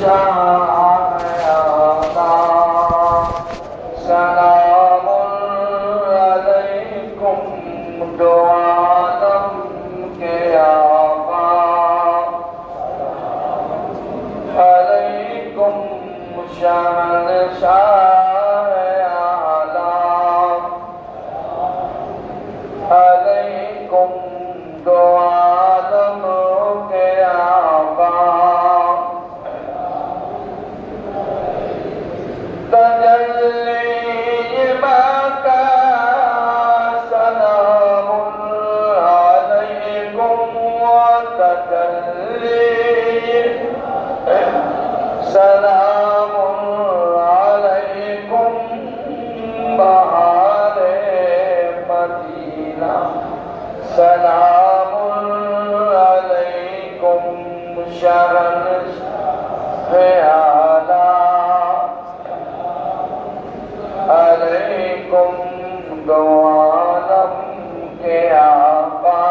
शान अल्लाह सलामुन अलैकुम दो आलम के आका अलैकुम शान अलैकुम दो आलम के आका तजल्ली मका सलामुन अलैकुम व तजल्ली सलामुन अलैकुम बहारे मदीना सलामुन अलैकुम शहंशाह आला अलैकुम दो आलम के आका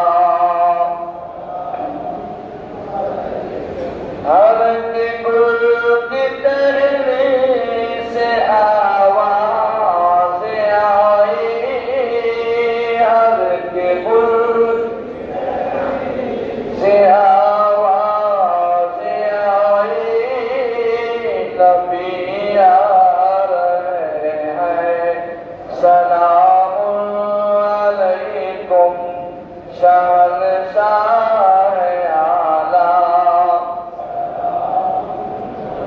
हर के गुल की टहनी से आवाज़ आई हर के गुल से आवाज़ आई नबी आ रहे हैं सलामुन अलैकुम शहंशाह आला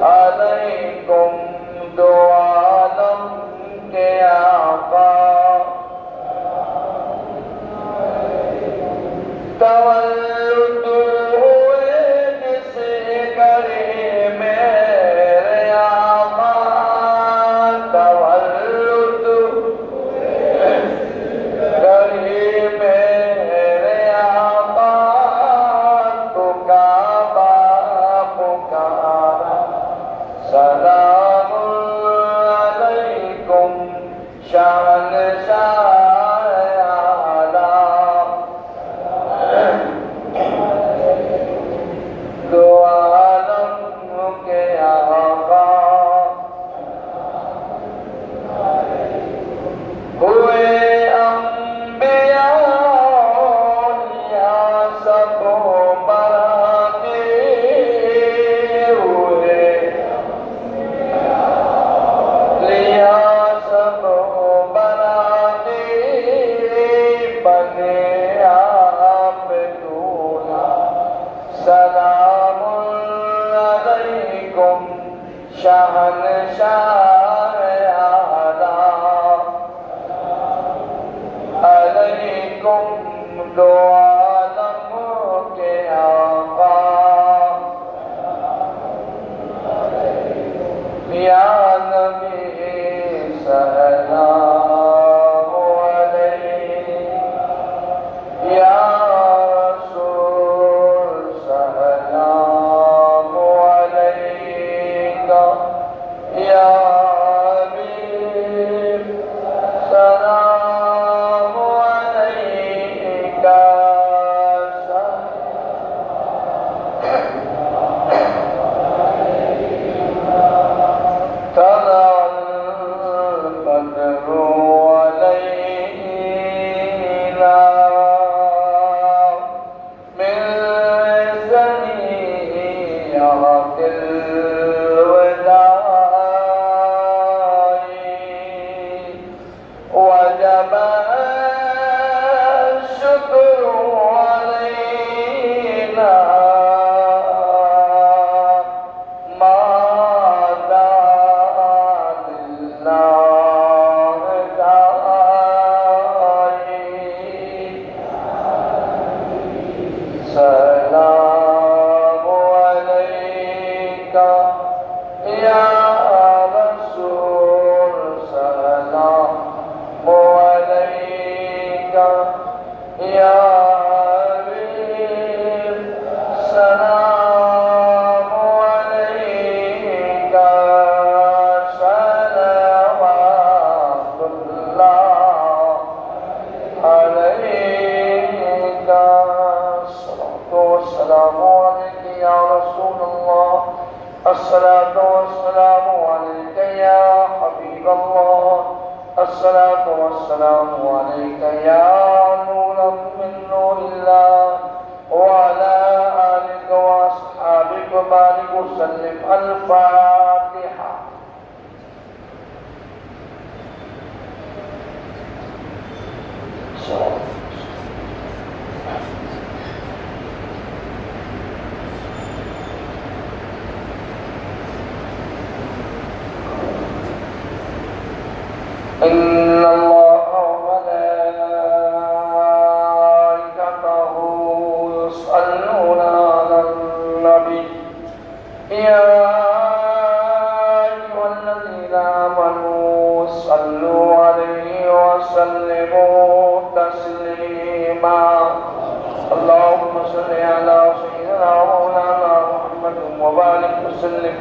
अलैकुम दो आलम के आका तवल्लुद हुए जिस गरे मेरे आका तवल्लुद गरे मेरे आका तो काबा पुकारा सलामुन अलैकुम शहंशाह आला दो आलम के आका हुए अंबिया औलिया सब बराने हुए लिया सब बराने बने आप दूल्हा सलामुन अलैकुम शहंशाह आला अलैकुम दो आलम के आका या नबी सलाम अलैक या रसूल सलाम अलैका या हबीब सलाम अलैका طلع البدر علينا من ثنيات الوداع وجب الشكر علينا ما دام الله داعي سلام عليك يا رسول سلام عليك يا حبيب سلام عليك صلوات الله عليك الصلاة والسلام عليك يا رسول الله الصلاة والسلام عليك يا حبيب الله الصلاة والسلام عليك يا نورا من نور الله وعلى آلك وأصحابك بارك وسلم الفاتحة إن الله وملائكته يصلون على النبي يا أيها الذين آمنوا صلوا عليه وسلموا تسليما اللهم صل على سيدنا مولانا محمد وبارك وسلم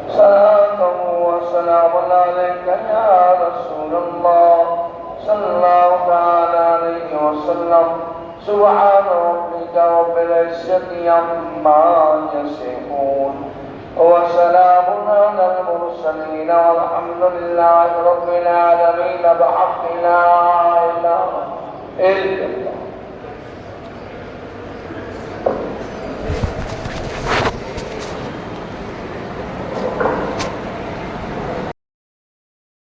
صلاة وسلام عليك يا رسول الله صلى الله تعالى عليه وسلم سبحان ربك رب العزة عما يصفون وسلام على المرسلين والحمد لله رب العالمين بحق لا إله إلا الله.